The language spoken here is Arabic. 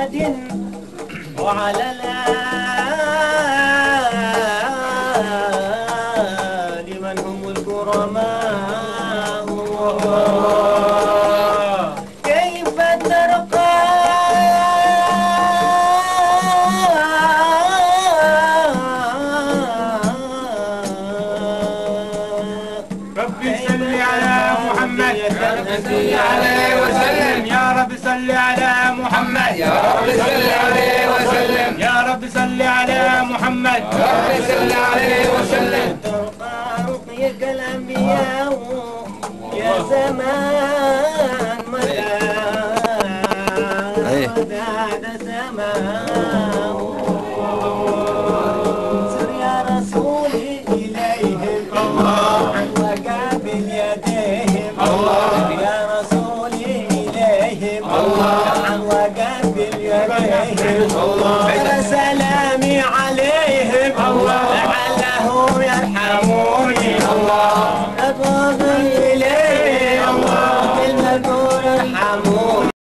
محمد وعلى الآل من هم الكرماء. كيف ترقى ربي صل على محمد يا رب صل عليه وسلم يا رب صل على محمد يا رب صل عليه وسلم يا رب صل على محمد يا رب صل عليه وسلم. ترقى رقيك الأنبياء يا زمان مدى بعد زمان. سر يا رسولي إليهم وقابل يديهم يا رسولي إليهم وقابل يديهم. سلامي عليهم لعلهم يرحموني. أبغى إليهم المذكور ارحموني.